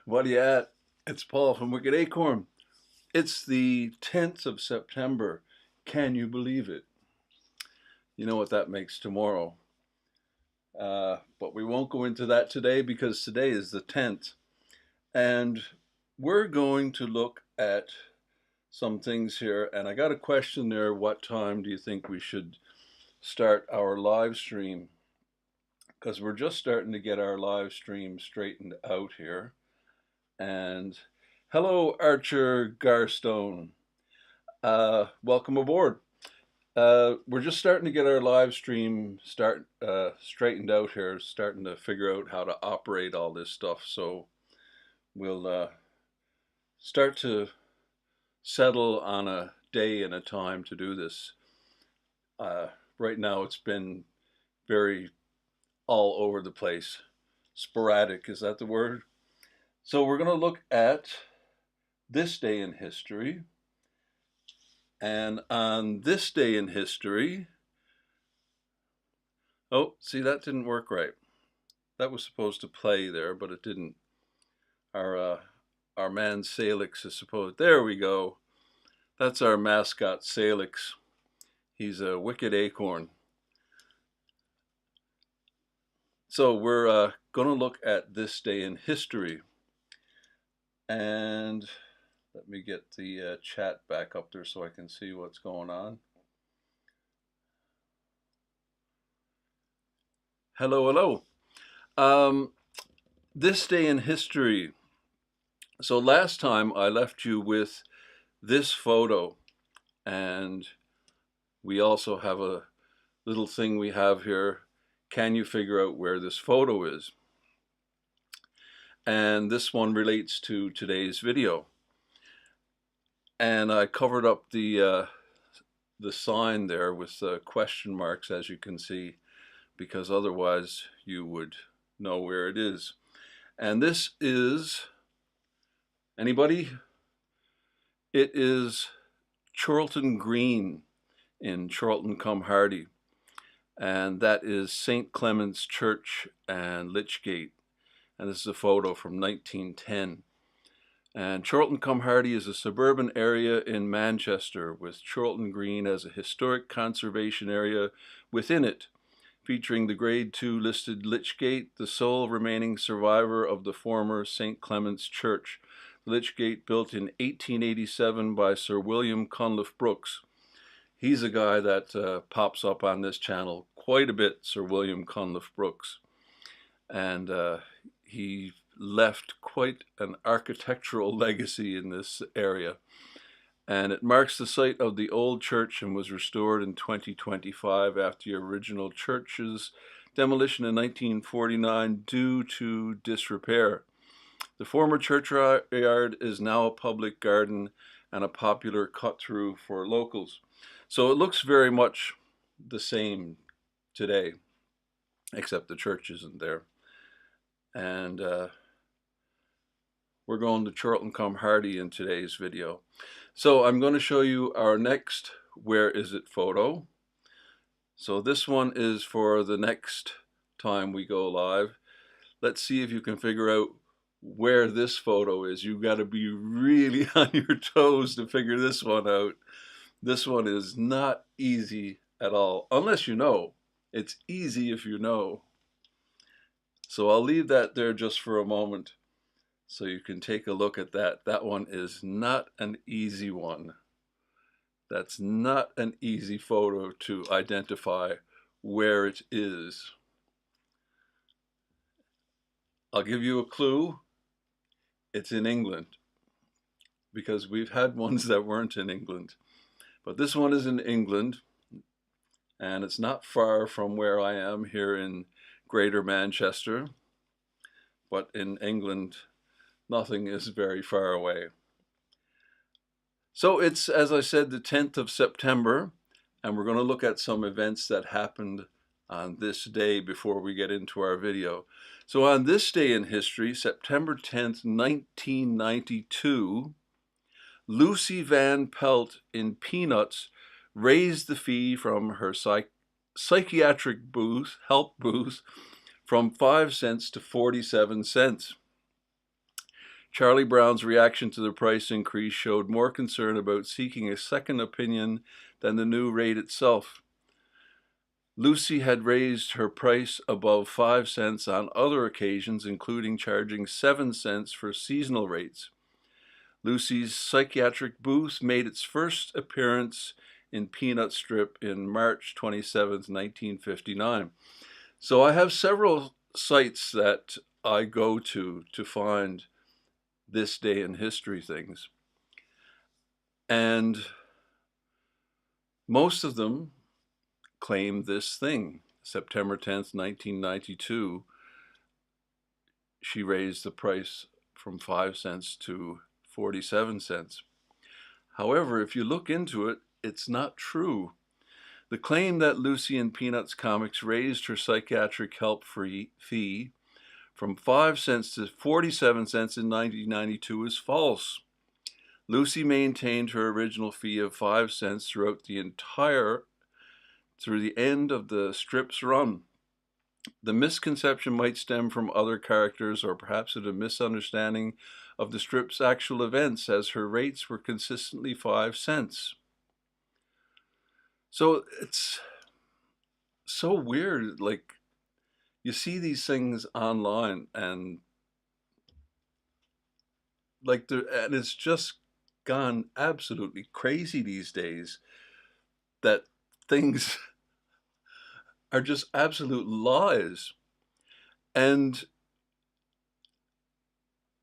What are you at? It's Paul from Wicked Acorn. It's the 10th of September. Can you believe it? You know what that makes tomorrow. But we won't go into that today because today is the 10th. And we're going to look at some things here. And I got a question there. What time do you think we should start our live stream? Because we're just starting to get our live stream straightened out here. And hello, Archer Garstone. Welcome aboard. We're just starting to get our live stream straightened out here, starting to figure out how to operate all this stuff. So we'll start to settle on a day and a time to do this. Right now it's been very all over the place. Sporadic, is that the word? So we're going to look at this day in history. And on this day in history, oh, see, that didn't work right. That was supposed to play there, but it didn't. Our man Salix is supposed, there we go. That's our mascot, Salix. He's a wicked acorn. So we're going to look at this day in history. And let me get the chat back up there so I can see what's going on. Hello, hello. This day in history. So last time I left you with this photo, and we also have a little thing we have here. Can you figure out where this photo is? And this one relates to today's video. And I covered up the sign there with question marks, as you can see, because otherwise you would know where it is. And this is, anybody? It is Chorlton Green in Chorlton-cum-Hardy. And that is St. Clement's Church and Lichgate. And this is a photo from 1910. And Chorlton-cum-Hardy is a suburban area in Manchester, with Chorlton Green as a historic conservation area within it, featuring the Grade 2 listed Lichgate, the sole remaining survivor of the former St. Clement's Church. Lichgate, built in 1887 by Sir William Cunliffe Brooks. He's a guy that pops up on this channel quite a bit, Sir William Cunliffe Brooks. And he left quite an architectural legacy in this area. And it marks the site of the old church and was restored in 2025 after the original church's demolition in 1949 due to disrepair. The former churchyard is now a public garden and a popular cut-through for locals. So it looks very much the same today, except the church isn't there. And we're going to Chorlton-cum-Hardy in today's video. So I'm going to show you our next Where Is It photo. So this one is for the next time we go live. Let's see if you can figure out where this photo is. You've got to be really on your toes to figure this one out. This one is not easy at all, unless you know. It's easy if you know. So I'll leave that there just for a moment so you can take a look at that. That one is not an easy one. That's not an easy photo to identify where it is. I'll give you a clue. It's in England, because we've had ones that weren't in England. But this one is in England, and it's not far from where I am here in Greater Manchester. But in England, nothing is very far away. So it's, as I said, the 10th of September, and we're going to look at some events that happened on this day before we get into our video. So on this day in history, September 10th, 1992, Lucy Van Pelt in Peanuts raised the fee from her psychiatric help booth from 5 cents to 47 cents. Charlie Brown's reaction to the price increase showed more concern about seeking a second opinion than the new rate itself. Lucy had raised her price above 5 cents on other occasions, including charging 7 cents for seasonal rates. Lucy's psychiatric booth made its first appearance in Peanut Strip in March 27, 1959. So I have several sites that I go to find this day in history things. And most of them claim this thing. September 10th, 1992, she raised the price from 5 cents to 47 cents. However, if you look into it, it's not true. The claim that Lucy and Peanuts Comics raised her psychiatric help fee from 5 cents to 47 cents in 1992 is false. Lucy maintained her original fee of 5 cents through the end of the strip's run. The misconception might stem from other characters or perhaps a misunderstanding of the strip's actual events, as her rates were consistently 5 cents. So it's so weird, like you see these things online and and it's just gone absolutely crazy these days that things are just absolute lies. And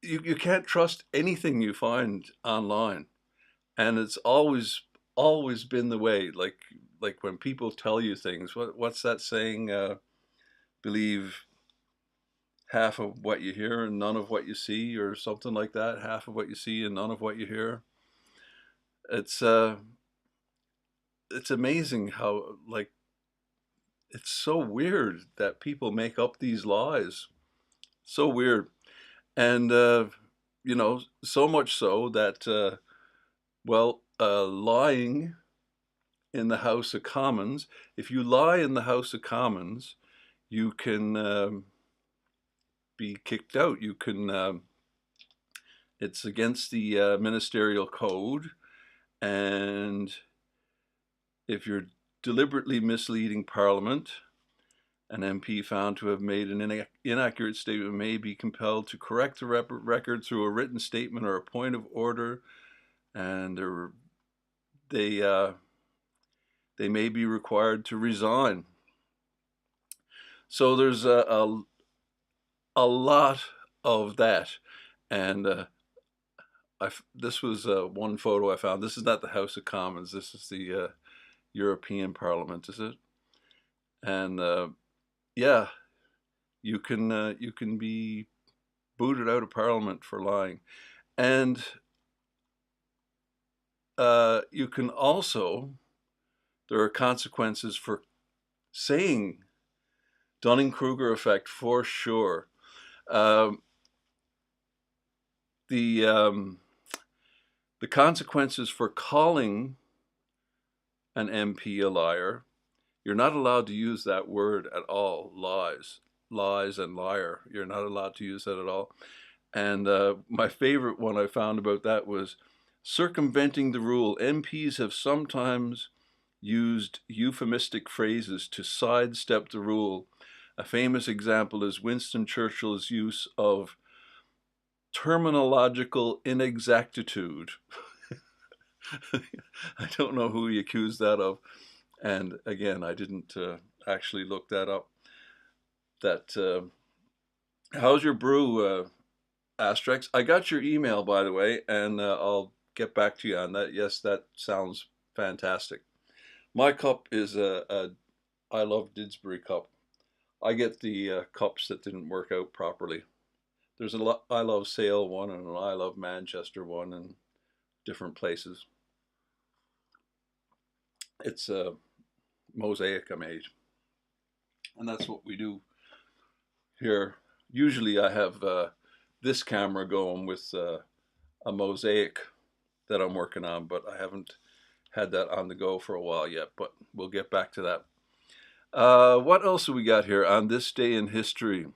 you can't trust anything you find online. And it's always been the way. Like when people tell you things, what's that saying? Believe half of what you hear and none of what you see, or something like that. Half of what you see and none of what you hear. It's amazing how it's so weird that people make up these lies. So weird. And so much so that lying in the House of Commons, if you lie in the House of Commons, you can be kicked out. You can it's against the ministerial code, and if you're deliberately misleading Parliament, an MP found to have made an inaccurate statement may be compelled to correct the record through a written statement or a point of order, and they may be required to resign. So there's a lot of that, and this was one photo I found. This is not the House of Commons. This is the European Parliament, is it? And yeah, you can be booted out of Parliament for lying, and you can also, there are consequences for saying Dunning-Kruger effect for sure. The consequences for calling an MP a liar, you're not allowed to use that word at all. Lies and liar. You're not allowed to use that at all. And my favorite one I found about that was circumventing the rule. MPs have sometimes used euphemistic phrases to sidestep the rule. A famous example is Winston Churchill's use of terminological inexactitude. I don't know who he accused that of. And again, I didn't actually look that up. How's your brew, Asterix? I got your email, by the way, and I'll get back to you on that. Yes, that sounds fantastic. My cup is a I Love Didsbury cup. I get the cups that didn't work out properly. There's a I Love Sale one and an I Love Manchester one in different places. It's a mosaic I made, and that's what we do here. Usually I have this camera going with a mosaic that I'm working on, but I haven't had that on the go for a while yet, but we'll get back to that. What else have we got here on this day in history?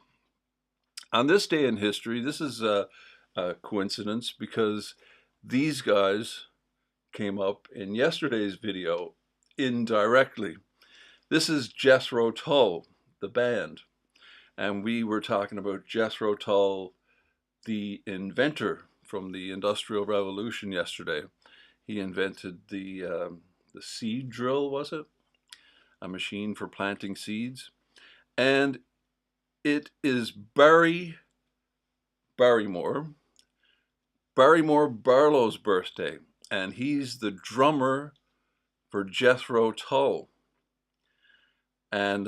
On this day in history, this is coincidence, because these guys came up in yesterday's video indirectly. This is Jethro Tull, the band, and we were talking about Jethro Tull, the inventor from the Industrial Revolution yesterday. He invented the seed drill, was it? A machine for planting seeds. And it is Barrymore Barlow's birthday, and he's the drummer for Jethro Tull. And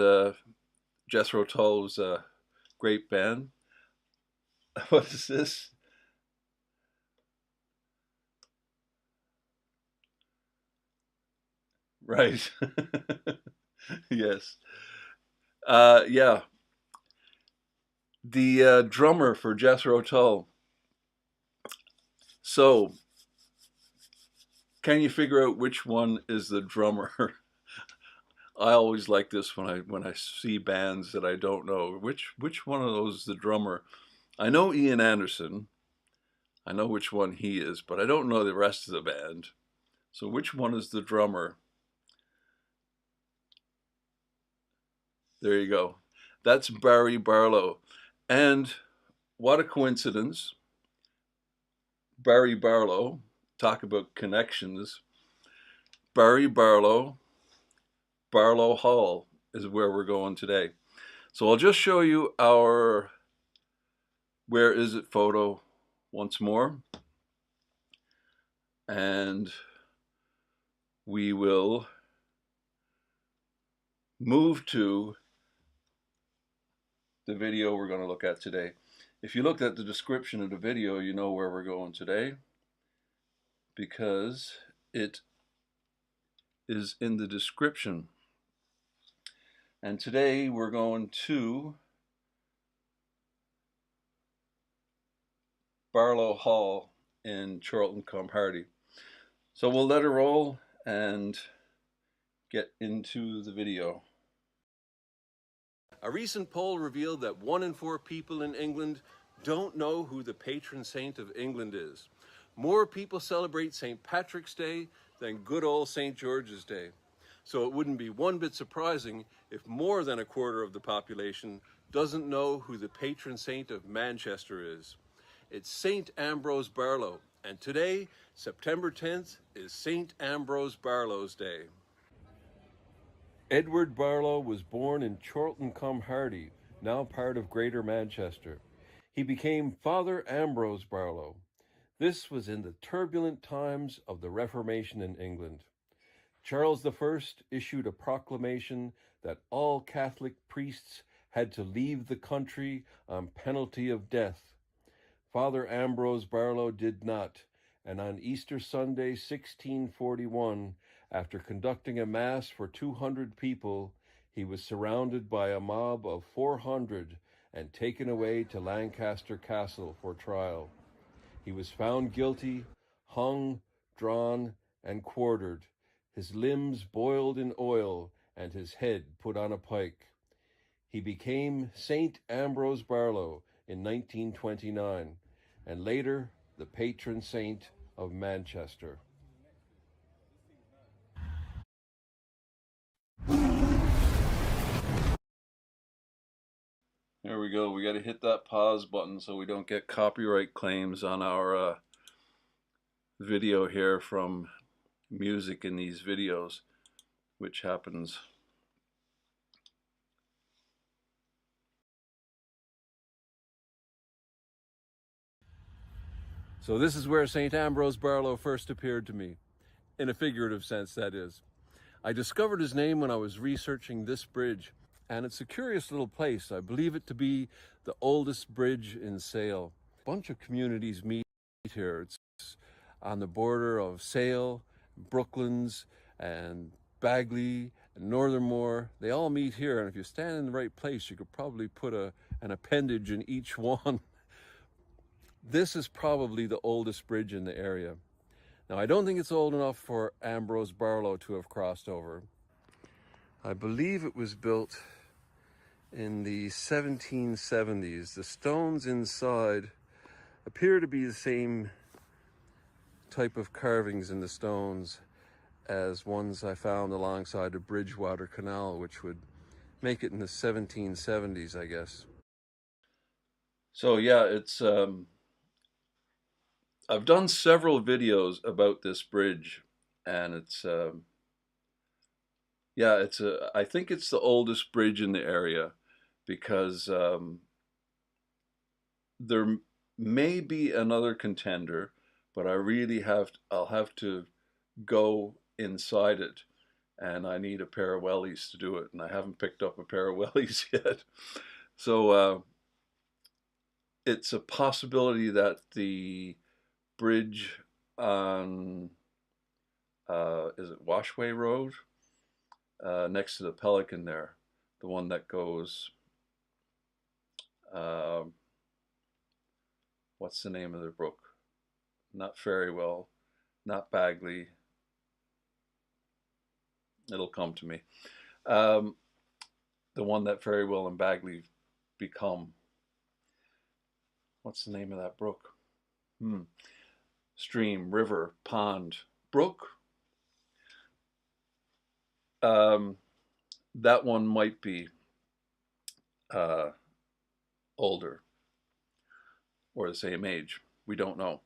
Jethro Tull was a great band. What is this? Right. Yes. Yeah. The drummer for Jethro Tull. So, can you figure out which one is the drummer? I always like this when I see bands that I don't know. Which one of those is the drummer? I know Ian Anderson. I know which one he is, but I don't know the rest of the band. So which one is the drummer? There you go. That's Barry Barlow. And what a coincidence. Barry Barlow, talk about connections. Barry Barlow, Barlow Hall is where we're going today. So I'll just show you our Where Is It photo once more. And we will move to the video we're going to look at today. If you looked at the description of the video, you know where we're going today, because it is in the description. And today we're going to Barlow Hall in Chorlton-cum-Hardy. So we'll let it roll and get into the video. A recent poll revealed that 1 in 4 people in England don't know who the patron saint of England is. More people celebrate St. Patrick's Day than good old St. George's Day. So it wouldn't be one bit surprising if more than a quarter of the population doesn't know who the patron saint of Manchester is. It's St. Ambrose Barlow, and today, September 10th, is St. Ambrose Barlow's Day. Edward Barlow was born in Chorlton-cum-Hardy, now part of Greater Manchester. He became Father Ambrose Barlow. This was in the turbulent times of the Reformation in England. Charles I issued a proclamation that all Catholic priests had to leave the country on penalty of death. Father Ambrose Barlow did not, and on Easter Sunday, 1641, after conducting a mass for 200 people, he was surrounded by a mob of 400 and taken away to Lancaster Castle for trial. He was found guilty, hung, drawn, and quartered, his limbs boiled in oil, and his head put on a pike. He became St. Ambrose Barlow in 1929, and later the patron saint of Manchester. There we go. We got to hit that pause button so we don't get copyright claims on our video here from music in these videos, which happens. So this is where St. Ambrose Barlow first appeared to me, in a figurative sense, that is. I discovered his name when I was researching this bridge, and it's a curious little place. I believe it to be the oldest bridge in Sale. A bunch of communities meet here. It's on the border of Sale, Brooklands, and Bagley, and Northernmore. They all meet here, and if you stand in the right place, you could probably put an appendage in each one. This is probably the oldest bridge in the area. Now, I don't think it's old enough for Ambrose Barlow to have crossed over. I believe it was built in the 1770s. The stones inside appear to be the same type of carvings in the stones as ones I found alongside the Bridgewater Canal, which would make it in the 1770s, I guess. So yeah, it's I've done several videos about this bridge, and it's yeah, I think it's the oldest bridge in the area because there may be another contender, but I'll have to go inside it, and I need a pair of wellies to do it, and I haven't picked up a pair of wellies yet. So it's a possibility that the bridge on is it Washway Road next to the Pelican there, the one that goes uh, what's the name of the brook? Not Ferrywell, not Bagley. It'll come to me. Um, the one that Ferrywell and Bagley become. What's the name of that brook? Stream, river, pond, brook. That one might be uh, older or the same age. We don't know.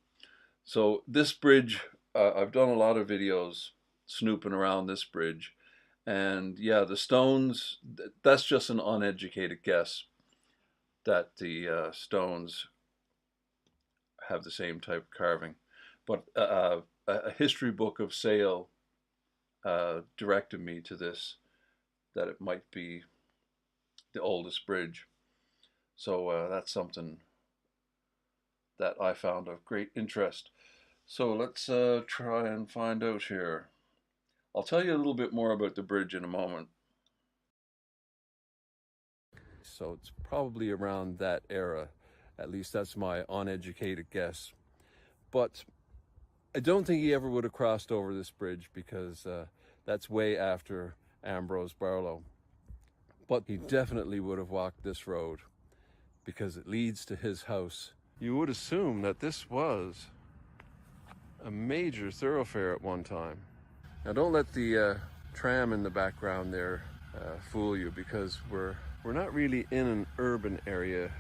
So this bridge, I've done a lot of videos snooping around this bridge, and yeah, the stones, that's just an uneducated guess that the stones have the same type of carving. But a history book of Sale directed me to this, that it might be the oldest bridge. So that's something that I found of great interest. So let's try and find out here. I'll tell you a little bit more about the bridge in a moment. So it's probably around that era. At least that's my uneducated guess. But I don't think he ever would have crossed over this bridge because that's way after Ambrose Barlow. But he definitely would have walked this road because it leads to his house. You would assume that this was a major thoroughfare at one time. Now don't let the tram in the background there fool you, because we're not really in an urban area.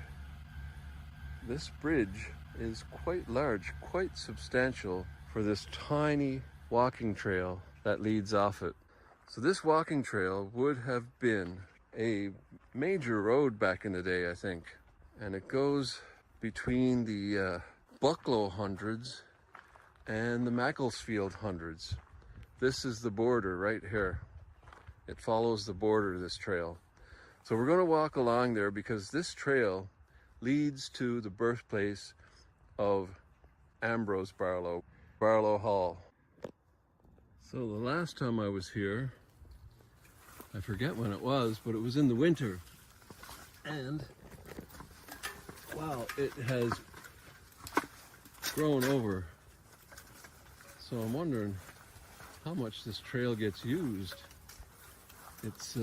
This bridge is quite large, quite substantial for this tiny walking trail that leads off it. So this walking trail would have been a major road back in the day, I think. And it goes between the Bucklow hundreds and the Macclesfield hundreds. This is the border right here. It follows the border, this trail. So we're going to walk along there because this trail leads to the birthplace of Ambrose Barlow, Barlow Hall. So the last time I was here, I forget when it was, but it was in the winter. And wow, it has grown over. So I'm wondering how much this trail gets used. It's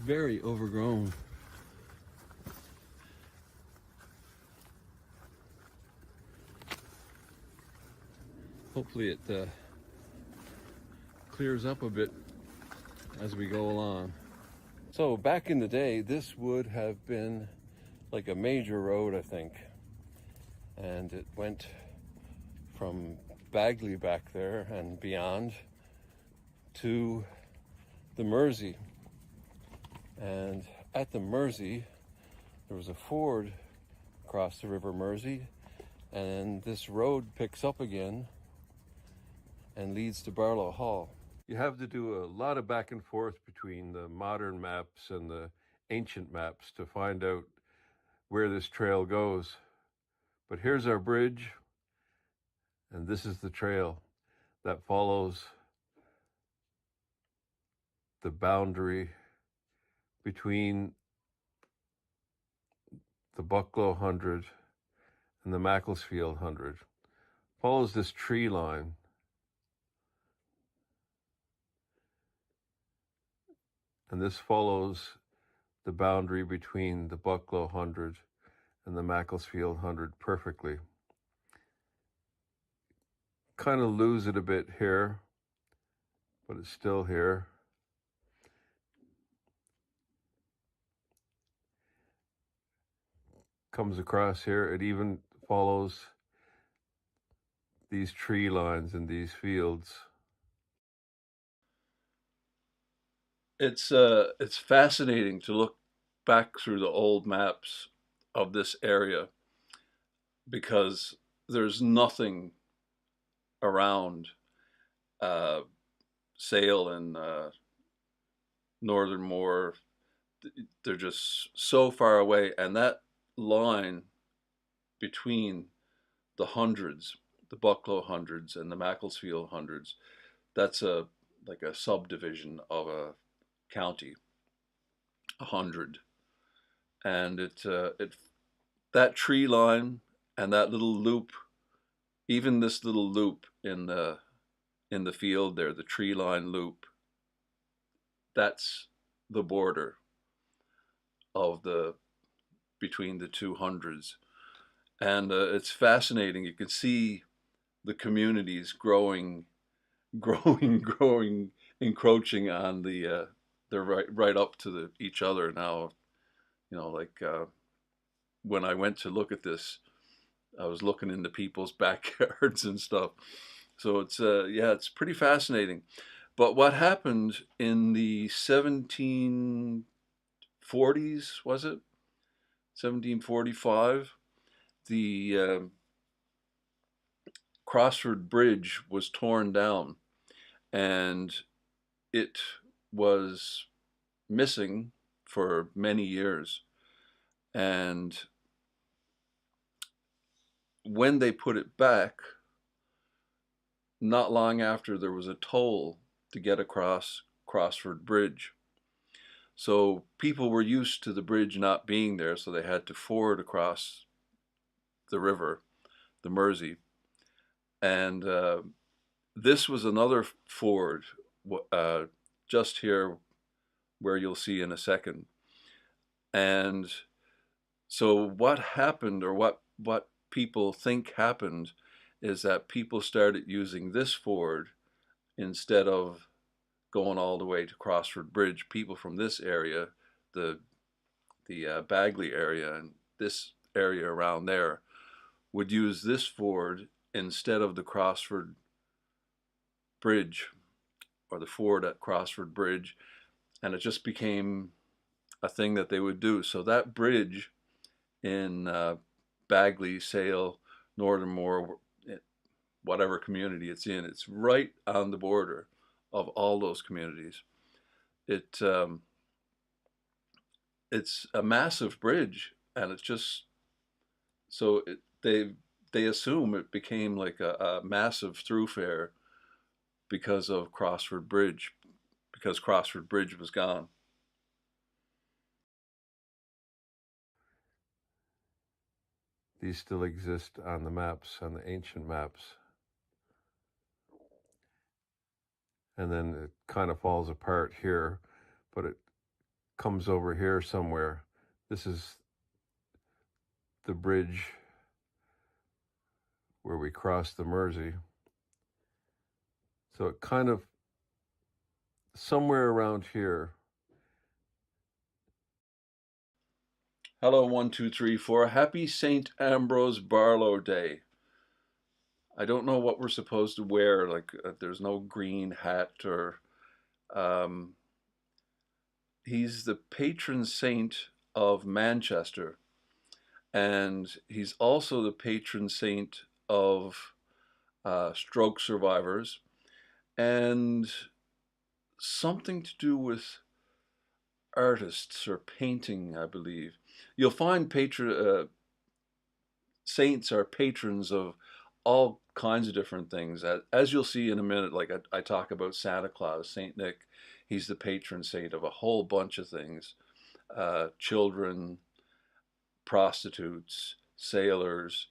very overgrown. Hopefully it clears up a bit as we go along. So back in the day, this would have been like a major road, I think. And it went from Bagley back there and beyond to the Mersey. And at the Mersey, there was a ford across the River Mersey, and this road picks up again and leads to Barlow Hall. You have to do a lot of back and forth between the modern maps and the ancient maps to find out where this trail goes. But here's our bridge, and this is the trail that follows the boundary between the Bucklow 100 and the Macclesfield 100. Follows this tree line. And this follows the boundary between the Bucklow 100 and the Macclesfield 100 perfectly. Kind of lose it a bit here, but it's still here. Comes across here. It even follows these tree lines in these fields. It's fascinating to look back through the old maps of this area because there's nothing around Sale and Northern Moor. They're just so far away, and that line between the hundreds, the Bucklow hundreds and the Macclesfield hundreds, that's a like a subdivision of a county, 100, and it that tree line and that little loop, even this little loop in the field there, the tree line loop, that's the border of the between the two hundreds, and it's fascinating. You can see the communities growing, growing, encroaching on they're right up to each other now. You know, like when I went to look at this, I was looking into people's backyards and stuff. So it's yeah, it's pretty fascinating. But what happened in the 1740s, was it 1745? The Crossford Bridge was torn down, and it was missing for many years. And when they put it back, not long after, there was a toll to get across Crossford Bridge. So people were used to the bridge not being there, so they had to ford across the river, the Mersey. And this was another ford uh, just here where you'll see in a second. And so what happened, or what people think happened, is that people started using this ford instead of going all the way to Crossford Bridge. People from this area, the Bagley area and this area around there, would use this ford instead of the Crossford Bridge, or the ford at Crossford Bridge, and it just became a thing that they would do. So that bridge in Bagley, Sale, Northern Moor, whatever community it's in, it's right on the border of all those communities. It it's a massive bridge, and it's just so they assume it became like a massive thoroughfare because of Crossford Bridge, because Crossford Bridge was gone. These still exist on the maps, on the ancient maps. And then it kind of falls apart here, but it comes over here somewhere. This is the bridge where we cross the Mersey. So it kind of somewhere around here. Hello, 1, 2, 3, 4. Happy St. Ambrose Barlow Day. I don't know what we're supposed to wear. Like, there's no green hat or. Um, he's the patron saint of Manchester, and he's also the patron saint of stroke survivors, and something to do with artists or painting, I believe. You'll find saints are patrons of all kinds of different things. As you'll see in a minute, like I talk about Santa Claus, Saint Nick, he's the patron saint of a whole bunch of things: children, prostitutes, sailors.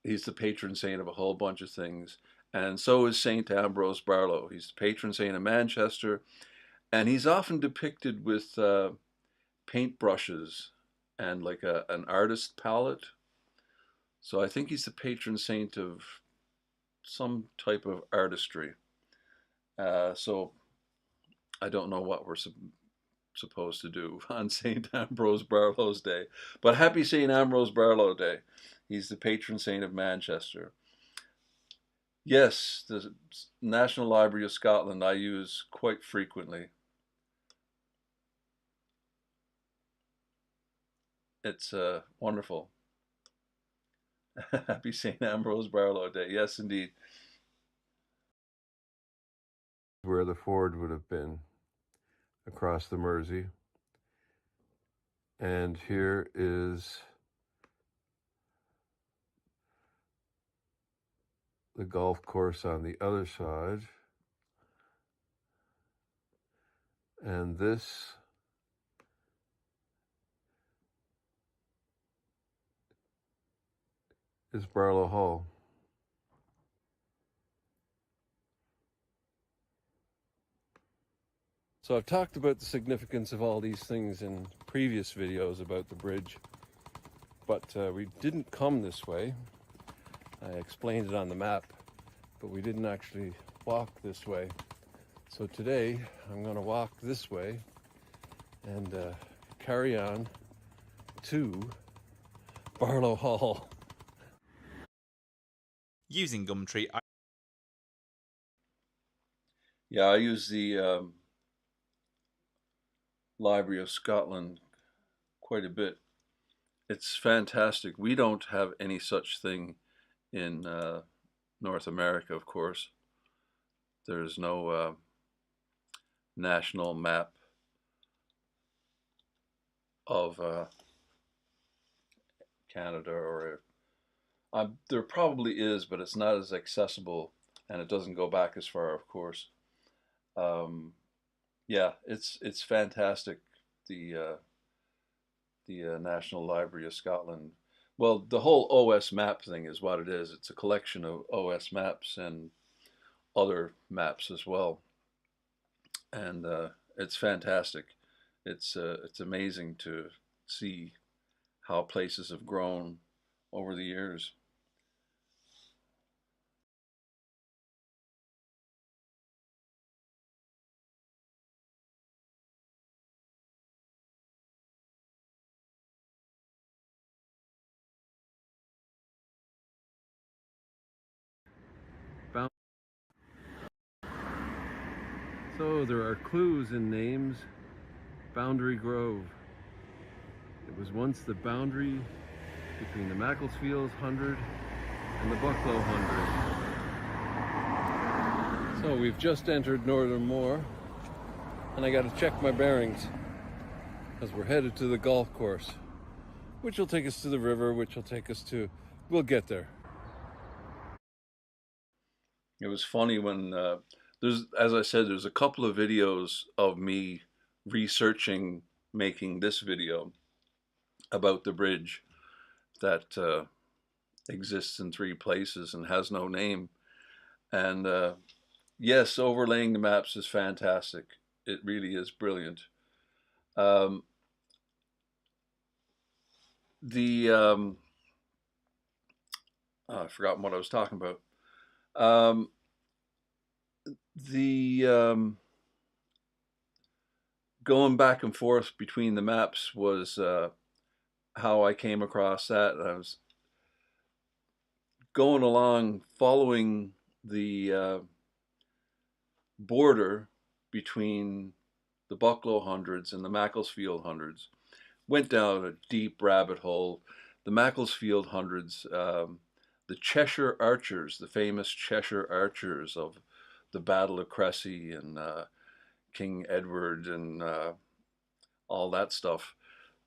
He's the patron saint of a whole bunch of things. And so is Saint Ambrose Barlow. He's the patron saint of Manchester, and he's often depicted with paintbrushes and like an artist palette. So I think he's the patron saint of some type of artistry. So I don't know what we're supposed to do on St. Ambrose Barlow's Day, but happy St. Ambrose Barlow Day. He's the patron saint of Manchester. Yes, the National Library of Scotland I use quite frequently. It's wonderful. Happy St. Ambrose Barlow Day. Yes, indeed. Where the ford would have been across the Mersey. And here is the golf course on the other side. And this is Barlow Hall. So I've talked about the significance of all these things in previous videos about the bridge, but we didn't come this way. I explained it on the map, but we didn't actually walk this way. So today I'm going to walk this way and carry on to Barlow Hall. Using Gumtree, Yeah, I use the Library of Scotland quite a bit. It's fantastic. We don't have any such thing in North America, of course. There's no national map of Canada, or there probably is, but it's not as accessible, and it doesn't go back as far, of course. Um, yeah, it's fantastic. The National Library of Scotland. Well, the whole OS map thing is what it is. It's a collection of OS maps and other maps as well, and it's fantastic. It's amazing to see how places have grown over the years. So there are clues in names. Boundary Grove. It was once the boundary between the Macclesfield 100 and the Bucklow 100. So we've just entered Northern Moor, and I got to check my bearings because we're headed to the golf course, which will take us to the river, which will take us to, we'll get there. It was funny when as I said, there's a couple of videos of me researching making this video about the bridge that exists in 3 places and has no name. And yes, overlaying the maps is fantastic. It really is brilliant. Um, the I've forgotten what I was talking about. Um, the Going back and forth between the maps was how I came across that. I was going along following the border between the Bucklow hundreds and the Macclesfield hundreds. Went down a deep rabbit hole. The Macclesfield hundreds, the Cheshire Archers, the famous Cheshire Archers of the Battle of Cressy and King Edward and all that stuff.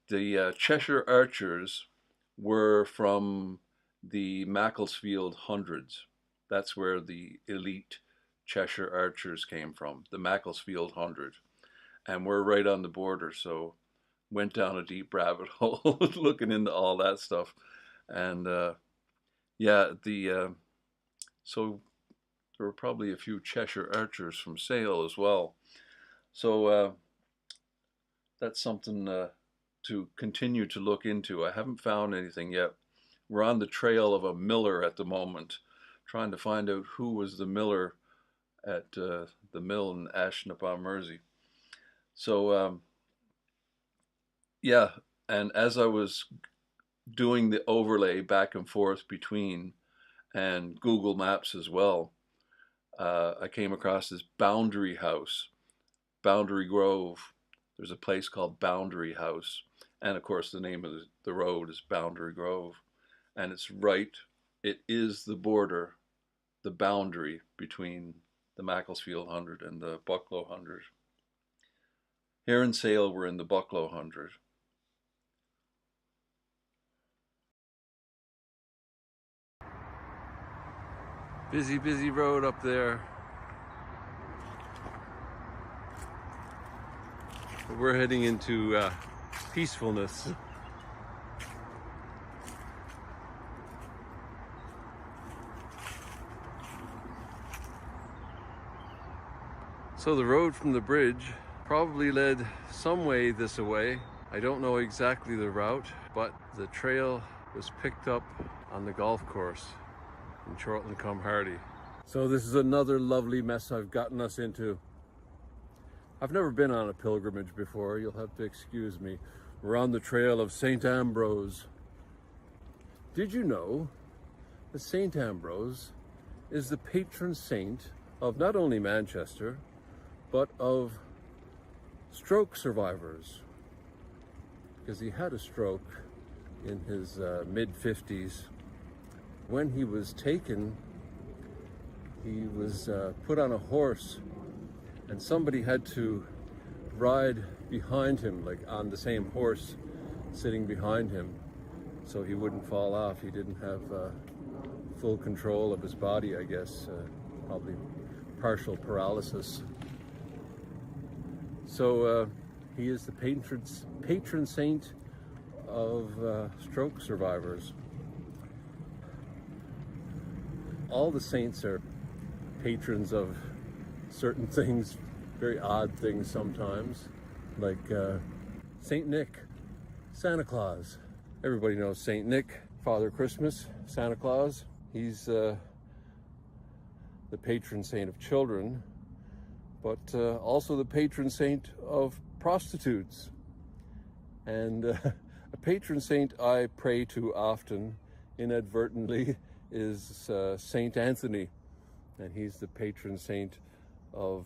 The Cheshire Archers were from the Macclesfield hundreds. That's where the elite Cheshire Archers came from, the Macclesfield hundred. And we're right on the border, so went down a deep rabbit hole looking into all that stuff. And yeah, so there were probably a few Cheshire Archers from Sale as well. So that's something to continue to look into. I haven't found anything yet. We're on the trail of a miller at the moment, trying to find out who was the miller at the mill in Ashton-upon-Mersey. So yeah, and as I was doing the overlay back and forth between and Google Maps as well, I came across this Boundary House, Boundary Grove. There's a place called Boundary House, and of course the name of the road is Boundary Grove, and it's right, it is the border, the boundary between the Macclesfield 100 and the Bucklow 100. Here in Sale, we're in the Bucklow 100. Busy, busy road up there. But we're heading into peacefulness. So the road from the bridge probably led some way this way. I don't know exactly the route, but the trail was picked up on the golf course in Chorlton-cum-Hardy. So this is another lovely mess I've gotten us into. I've never been on a pilgrimage before, you'll have to excuse me. We're on the trail of St. Ambrose. Did you know that St. Ambrose is the patron saint of not only Manchester, but of stroke survivors? Because he had a stroke in his mid-50s. When he was taken, he was put on a horse, and somebody had to ride behind him, like on the same horse, sitting behind him, so he wouldn't fall off. He didn't have full control of his body, I guess, probably partial paralysis. So he is the patron saint of stroke survivors. All the saints are patrons of certain things, very odd things sometimes, like Saint Nick, Santa Claus. Everybody knows Saint Nick, Father Christmas, Santa Claus. He's the patron saint of children, but also the patron saint of prostitutes. And a patron saint I pray to often, inadvertently, is Saint Anthony, and he's the patron saint of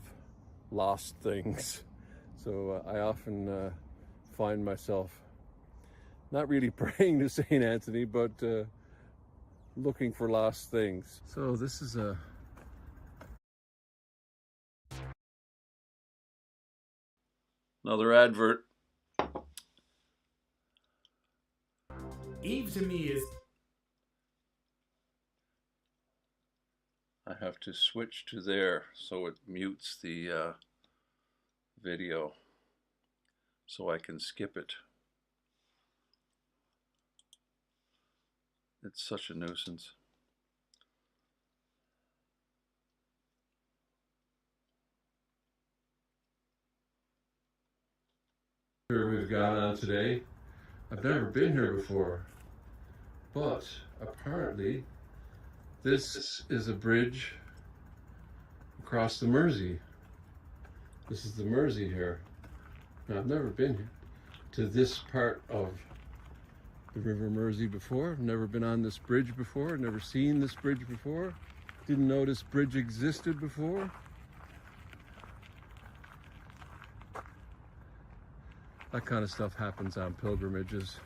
lost things. So I often find myself not really praying to Saint Anthony, but looking for lost things. So this is another advert. Eve to me is... I have to switch to there so it mutes the video so I can skip it. It's such a nuisance. we've got on today. I've never been here before, but apparently this is a bridge across the Mersey. This is the Mersey here. Now, I've never been here to this part of the River Mersey before. I've never been on this bridge before, never seen this bridge before. Didn't know this bridge existed before. That kind of stuff happens on pilgrimages.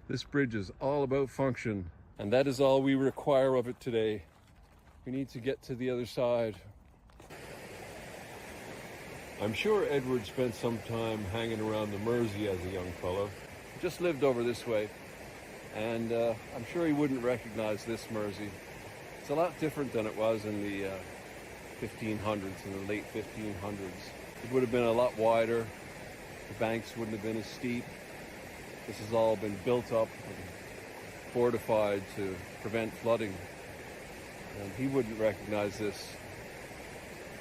This bridge is all about function, and that is all we require of it today. We need to get to the other side. I'm sure Edward spent some time hanging around the Mersey as a young fellow. He just lived over this way, and I'm sure he wouldn't recognize this Mersey. It's a lot different than it was in the 1500s, in the late 1500s. It would have been a lot wider. The banks wouldn't have been as steep. This has all been built up and fortified to prevent flooding. and he wouldn't recognize this.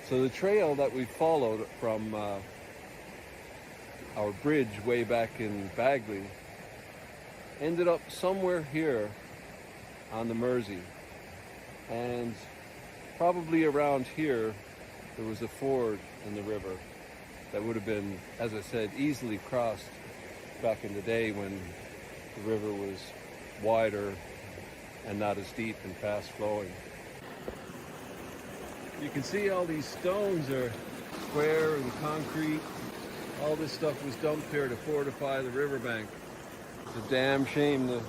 So the trail that we followed from our bridge way back in Bagley ended up somewhere here on the Mersey, and probably around here there was a ford in the river that would have been, as I said, easily crossed back in the day when the river was wider and not as deep and fast flowing. You can see all these stones are square and concrete. All this stuff was dumped here to fortify the riverbank. It's a damn shame that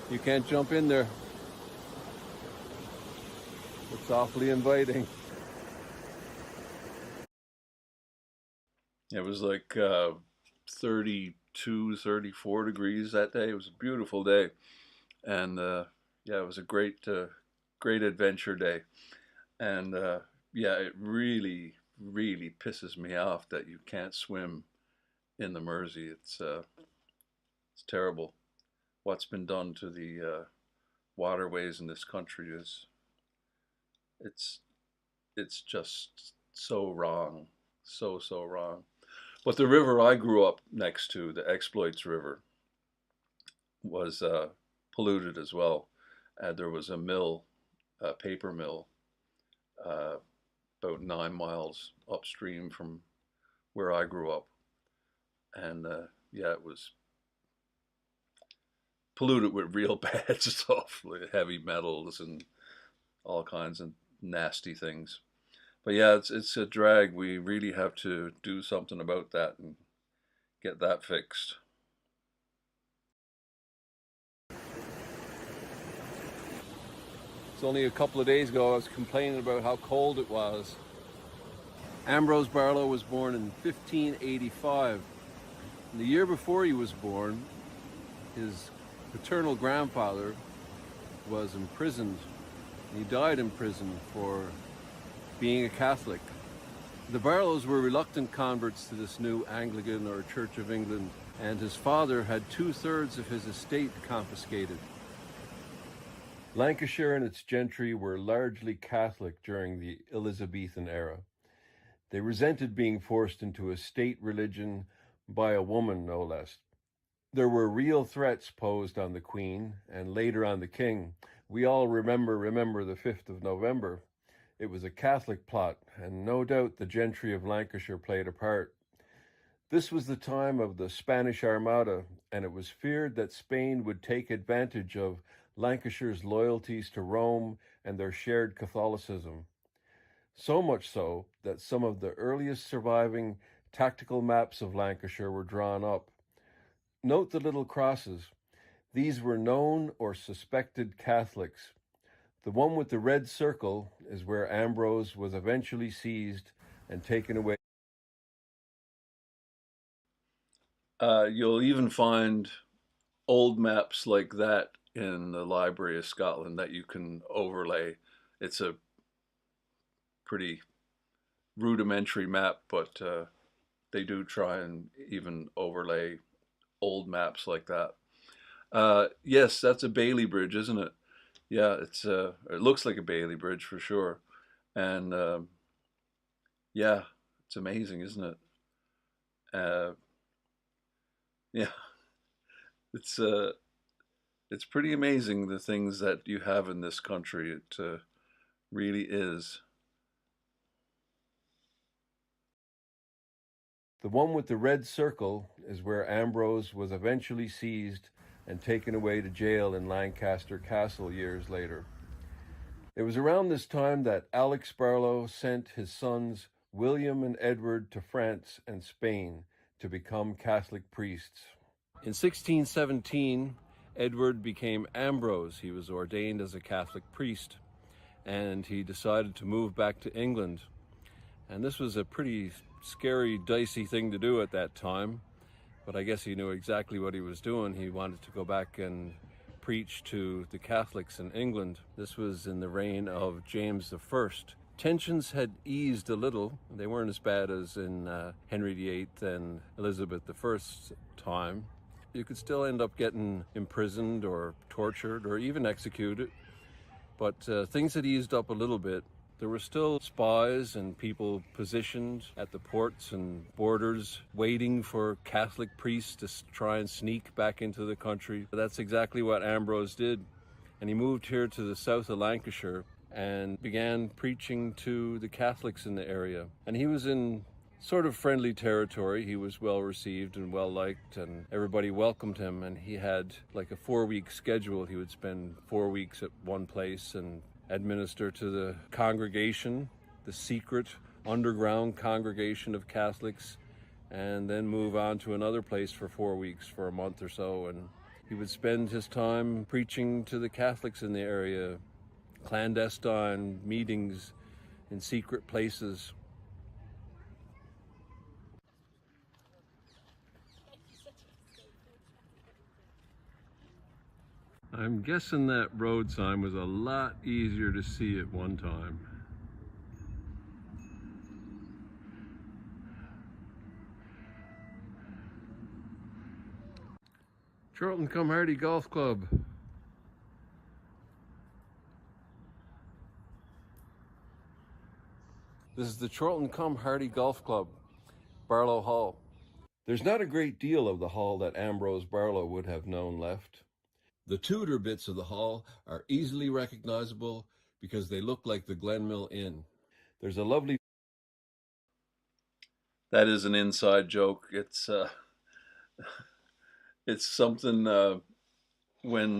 you can't jump in there. It's awfully inviting. It was like 32, 34 degrees that day. It was a beautiful day. And yeah, it was a great, great adventure day. And yeah, it really, really pisses me off that you can't swim in the Mersey. It's terrible. What's been done to the waterways in this country is it's it's just so wrong, so wrong. But the river I grew up next to, the Exploits River, was polluted as well. There was a mill, a paper mill, uh, about 9 miles upstream from where I grew up, and yeah, it was polluted with real bad stuff, like heavy metals and all kinds of nasty things. But yeah, it's a drag. We really have to do something about that and get that fixed. It's only a couple of days ago I was complaining about how cold it was. Ambrose Barlow was born in 1585. And the year before he was born, his paternal grandfather was imprisoned. He died in prison for being a Catholic. The Barlows were reluctant converts to this new Anglican or Church of England, and his father had 2/3 of his estate confiscated. Lancashire and its gentry were largely Catholic during the Elizabethan era. They resented being forced into a state religion by a woman, no less. There were real threats posed on the Queen and later on the King. We all remember the 5th of November. It was a Catholic plot, and no doubt the gentry of Lancashire played a part. This was the time of the Spanish Armada, and it was feared that Spain would take advantage of Lancashire's loyalties to Rome and their shared Catholicism. So much so that some of the earliest surviving tactical maps of Lancashire were drawn up. Note the little crosses. These were known or suspected Catholics. The one with the red circle is where Ambrose was eventually seized and taken away. You'll even find old maps like that in the Library of Scotland that you can overlay. It's a pretty rudimentary map, but they do try and even overlay old maps like that. Yes, that's a Bailey Bridge, isn't it? Yeah, it looks like a Bailey Bridge for sure, and yeah, it's amazing, isn't it? Uh, yeah, it's uh, it's pretty amazing the things that you have in this country. It really is. The one with the red circle is where Ambrose was eventually seized and taken away to jail in Lancaster Castle years later. It was around this time that Alex Barlow sent his sons William and Edward to France and Spain to become Catholic priests. In 1617, Edward became Ambrose. He was ordained as a Catholic priest, and he decided to move back to England. And this was a pretty scary, dicey thing to do at that time, but I guess he knew exactly what he was doing. He wanted to go back and preach to the Catholics in England. This was in the reign of James I. Tensions had eased a little. They weren't as bad as in Henry VIII and Elizabeth I's time. You could still end up getting imprisoned or tortured or even executed. But things had eased up a little bit. There were still spies and people positioned at the ports and borders waiting for Catholic priests to try and sneak back into the country. That's exactly what Ambrose did. And he moved here to the south of Lancashire and began preaching to the Catholics in the area. And he was in sort of friendly territory. He was well received and well liked, and everybody welcomed him. And he had like a 4-week schedule. He would spend 4 weeks at one place and administer to the congregation, the secret underground congregation of Catholics, and then move on to another place for 4 weeks, for a month or so. And he would spend his time preaching to the Catholics in the area, clandestine meetings in secret places. I'm guessing that road sign was a lot easier to see at one time. Chorlton Cum Hardy Golf Club. This is the Chorlton Cum Hardy Golf Club, Barlow Hall. There's not a great deal of the hall that Ambrose Barlow would have known left. The Tudor bits of the hall are easily recognizable because they look like the Glenmill Inn. There's a lovely... That is an inside joke. It's something when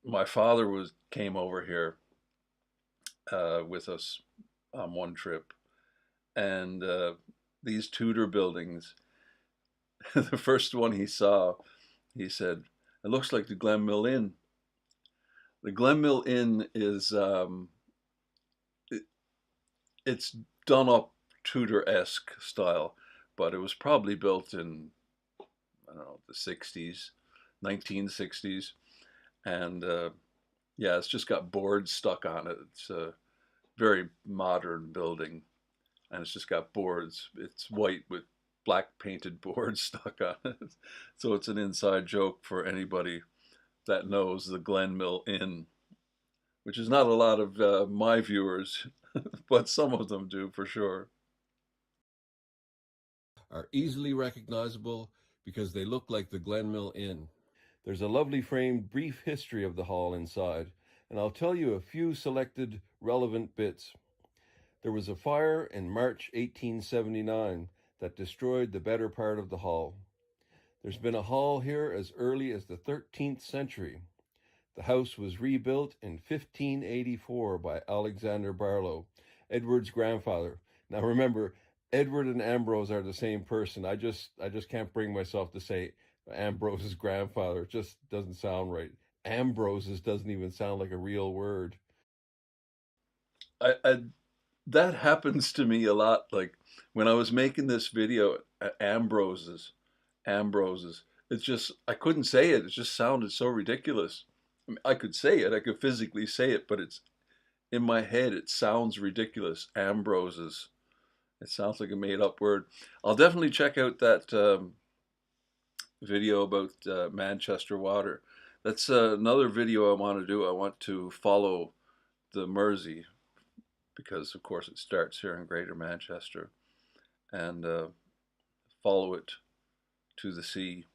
my father came over here with us on one trip, and these Tudor buildings. The first one he saw, he said, "It looks like the Glenmill Inn." The Glenmill Inn is it's done up Tudor-esque style, but it was probably built in, I don't know, the 60s, 1960s, and yeah, it's just got boards stuck on it. It's a very modern building, and it's just got boards. It's white with black painted boards stuck on it. So it's an inside joke for anybody that knows the Glenmill Inn, which is not a lot of my viewers, but some of them do for sure. Are easily recognizable because they look like the Glenmill Inn. There's a lovely framed brief history of the hall inside, and I'll tell you a few selected relevant bits. There was a fire in March 1879 that destroyed the better part of the hall. There's been a hall here as early as the 13th century. The house was rebuilt in 1584 by Alexander Barlow, Edward's grandfather. Now remember, Edward and Ambrose are the same person. I just can't bring myself to say Ambrose's grandfather. It just doesn't sound right. Ambrose's doesn't even sound like a real word. I that happens to me a lot. Like when I was making this video, Ambrose's. It's just I couldn't say it. It just sounded so ridiculous. I mean, I could say it. I could physically say it, but it's in my head. It sounds ridiculous. Ambrose's. It sounds like a made-up word. I'll definitely check out that video about Manchester water. That's another video I want to do. I want to follow the Mersey because, of course, it starts here in Greater Manchester, and follow it to the sea,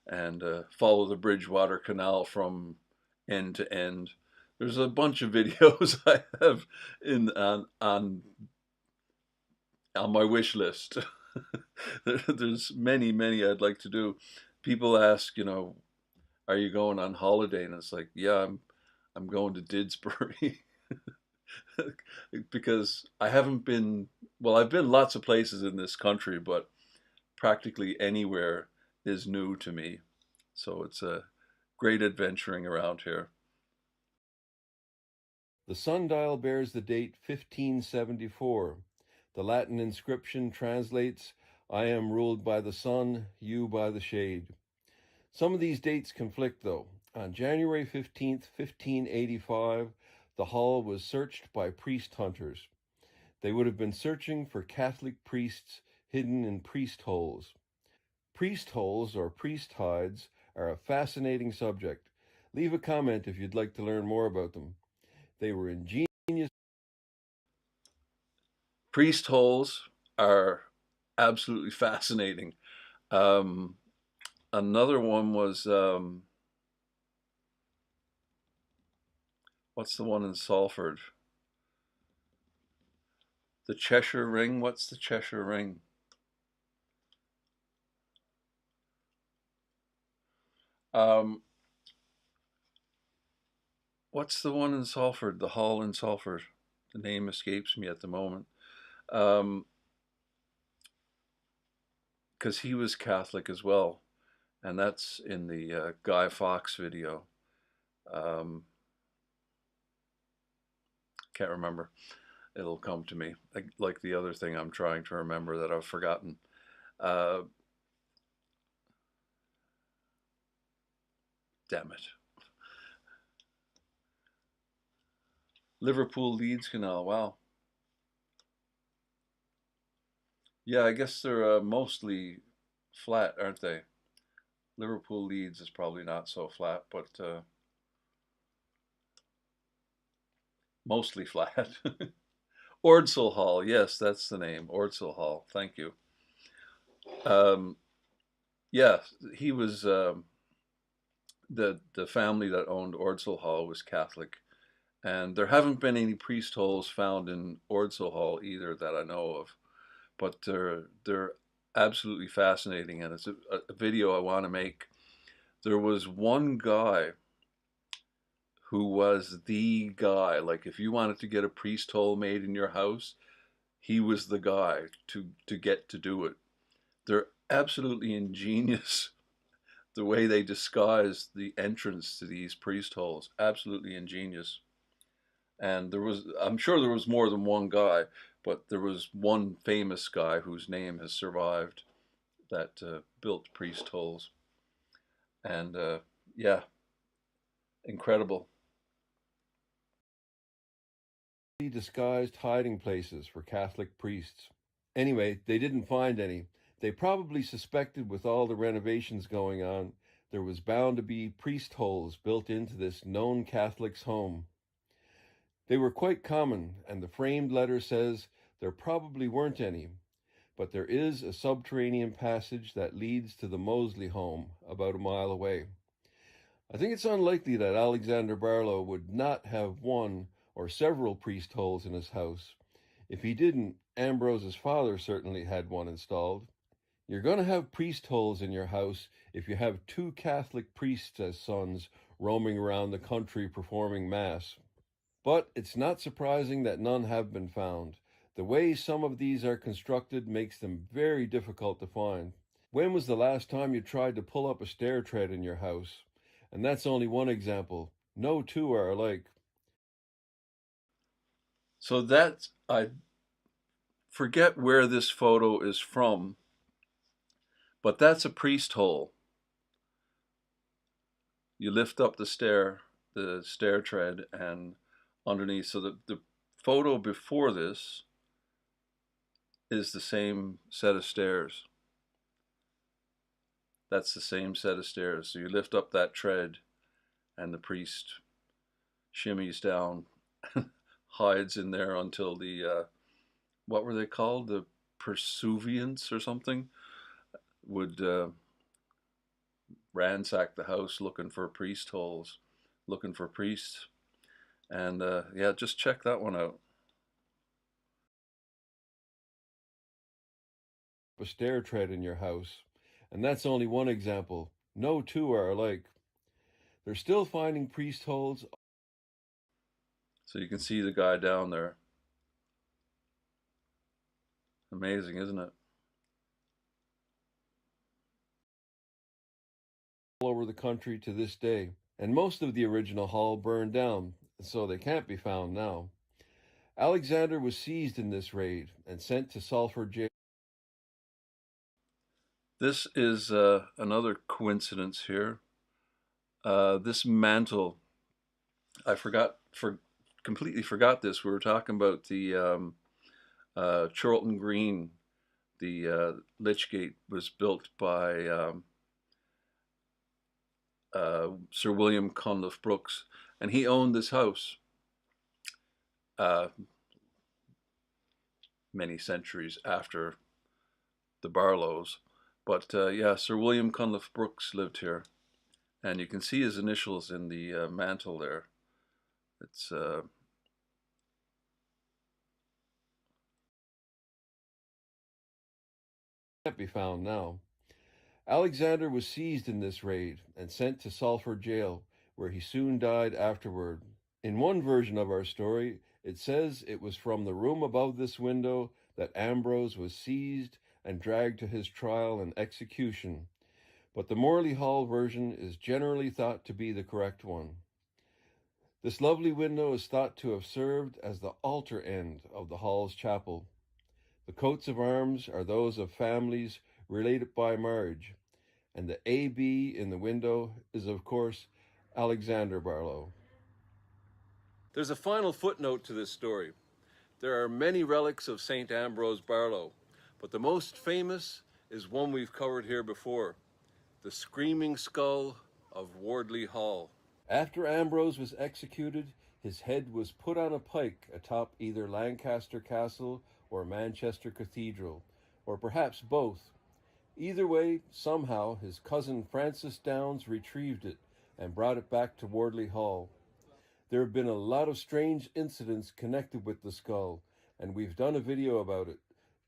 and follow the Bridgewater Canal from end to end. There's a bunch of videos I have on my wish list. There's many I'd like to do. People ask, are you going on holiday? And it's like, yeah, I'm going to Didsbury. Because I haven't been, well, I've been lots of places in this country, but practically anywhere is new to me. So it's a great adventuring around here. The sundial bears the date 1574. The Latin inscription translates, "I am ruled by the sun, you by the shade." Some of these dates conflict, though. On January 15th, 1585, the hall was searched by priest hunters. They would have been searching for Catholic priests hidden in priest holes. Priest holes, or priest hides, are a fascinating subject. Leave a comment if you'd like to learn more about them. They were ingenious. Priest holes are absolutely fascinating. Um, Another one was what's the one in Salford? The Cheshire Ring. What's the Cheshire Ring? Um, what's the one in Salford? The hall in Salford. The name escapes me at the moment. Um, because he was Catholic as well, and that's in the Guy Fawkes video. Um, can't remember. It'll come to me, like the other thing I'm trying to remember that I've forgotten. Uh, damn it. Liverpool Leeds Canal. Wow. Yeah, I guess they're mostly flat, aren't they? Liverpool Leeds is probably not so flat, but mostly flat. Ordsall Hall. Yes, that's the name. Ordsall Hall. Thank you. Um, yeah, he was the family that owned Ordsall Hall was Catholic, and there haven't been any priest holes found in Ordsall Hall either that I know of. But they're absolutely fascinating, and it's a video I want to make. There was one guy who was the guy. Like if you wanted to get a priest hole made in your house, he was the guy to get to do it. They're absolutely ingenious the way they disguise the entrance to these priest holes. Absolutely ingenious. And I'm sure there was more than one guy, but there was one famous guy whose name has survived that built priest holes. And yeah, incredible. Disguised hiding places for Catholic priests. Anyway, they didn't find any. They probably suspected with all the renovations going on, there was bound to be priest holes built into this known Catholic's home. They were quite common, and the framed letter says there probably weren't any, but there is a subterranean passage that leads to the Moley home about a mile away. I think it's unlikely that Alexander Barlow would not have one or several priest holes in his house. If he didn't, Ambrose's father certainly had one installed. You're going to have priest holes in your house if you have two Catholic priests as sons roaming around the country performing Mass. But it's not surprising that none have been found. The way some of these are constructed makes them very difficult to find. When was the last time you tried to pull up a stair tread in your house? And that's only one example. No two are alike. So that's, I forget where this photo is from, but that's a priest hole. You lift up the stair tread, and underneath. So the photo before this is the same set of stairs. That's the same set of stairs. So you lift up that tread, and the priest shimmies down, hides in there until the what were they called? The pursuivants or something would ransack the house looking for priest holes, looking for priests. And yeah, just check that one out. A stair tread in your house. And that's only one example. No two are alike. They're still finding priest holes. So you can see the guy down there. Amazing, isn't it? All over the country to this day. And most of the original hall burned down, so they can't be found now. Alexander was seized in this raid and sent to Salford jail. This is another coincidence here. This mantle, I completely forgot this. We were talking about the Chorlton Green. The Lich Gate was built by Sir William Cunliffe Brooks, and he owned this house uh, many centuries after the Barlows. But yeah, Sir William Cunliffe Brooks lived here, and you can see his initials in the mantle there. It's Can't be found now. Alexander was seized in this raid and sent to Salford jail, where he soon died afterward. In one version of our story, it says it was from the room above this window that Ambrose was seized and dragged to his trial and execution, but the Morley Hall version is generally thought to be the correct one. This lovely window is thought to have served as the altar end of the Hall's chapel. The coats of arms are those of families related by marriage, and the AB in the window is, of course, Alexander Barlow. There's a final footnote to this story. There are many relics of St. Ambrose Barlow, but the most famous is one we've covered here before, the Screaming Skull of Wardley Hall. After Ambrose was executed, his head was put on a pike atop either Lancaster Castle or Manchester Cathedral, or perhaps both. Either way, somehow his cousin Francis Downes retrieved it and brought it back to Wardley Hall. There have been a lot of strange incidents connected with the skull, and we've done a video about it.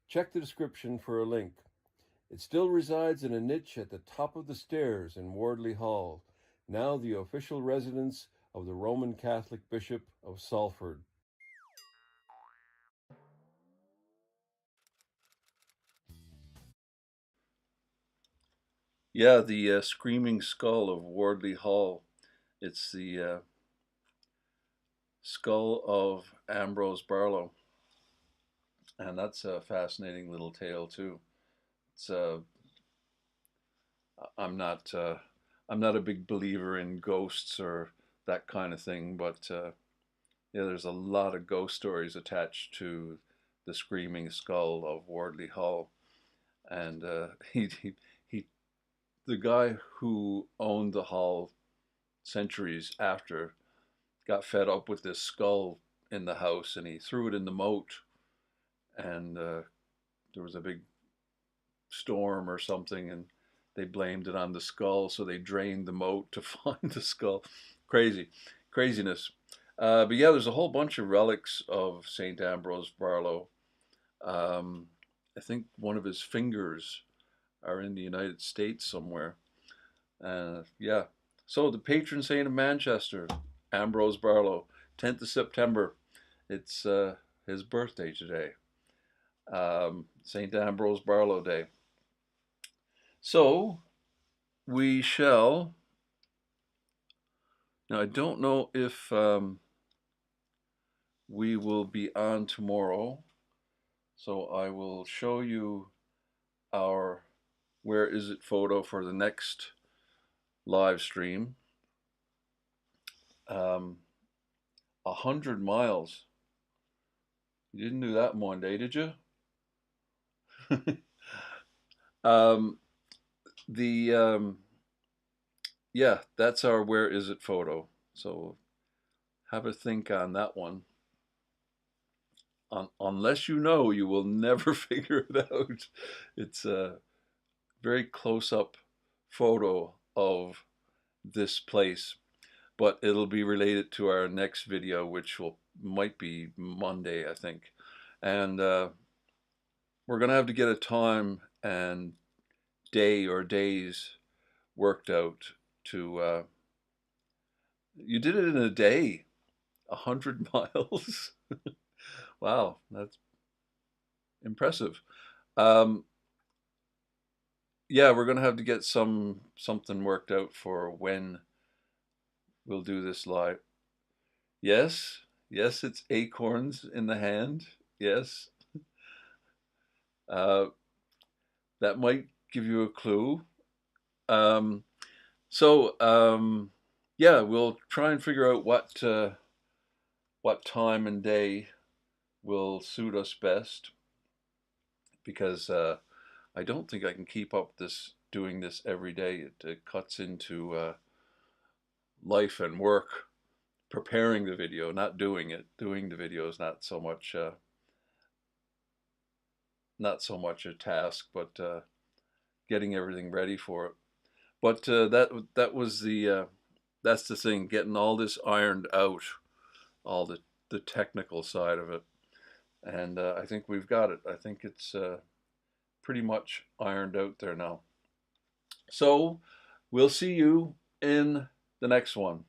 Check the description for a link. It still resides in a niche at the top of the stairs in Wardley Hall, now the official residence of the Roman Catholic Bishop of Salford. yeah, the Screaming Skull of Wardley Hall. It's the skull of Ambrose Barlow, and that's a fascinating little tale too. It's I'm not I'm not a big believer in ghosts or that kind of thing, but yeah, there's a lot of ghost stories attached to the Screaming Skull of Wardley Hall, and he the guy who owned the hall centuries after got fed up with this skull in the house, and he threw it in the moat, and there was a big storm or something, and they blamed it on the skull, so they drained the moat to find the skull. Craziness. But yeah, there's a whole bunch of relics of Saint Ambrose Barlow. Um, I think one of his fingers are in the United States somewhere. Yeah. So the patron saint of Manchester, Ambrose Barlow, 10th of September. It's his birthday today. Saint Ambrose Barlow Day. So we shall. Now I don't know if we will be on tomorrow, so I will show you our where is it photo for the next live stream. 100 miles. You didn't do that in one day, did you? um, the yeah, that's our where is it photo. So have a think on that one. Unless you know, you will never figure it out. It's a very close up photo of this place, but it'll be related to our next video, which will might be Monday, I think. And we're gonna have to get a time and day or days worked out to. You did it in a day, 100 miles. Wow, that's impressive. Um, yeah, we're gonna have to get something worked out for when we'll do this live. Yes, yes, it's acorns in the hand. Yes, uh, that might give you a clue. Um, so yeah, we'll try and figure out what time and day will suit us best, because I don't think I can keep up doing this every day. It cuts into life and work preparing the video, not doing it. Doing the video is not so much a task, but getting everything ready for it. But that was the that's the thing, getting all this ironed out, all the technical side of it, and I think we've got it. I think it's pretty much ironed out there now. So we'll see you in the next one.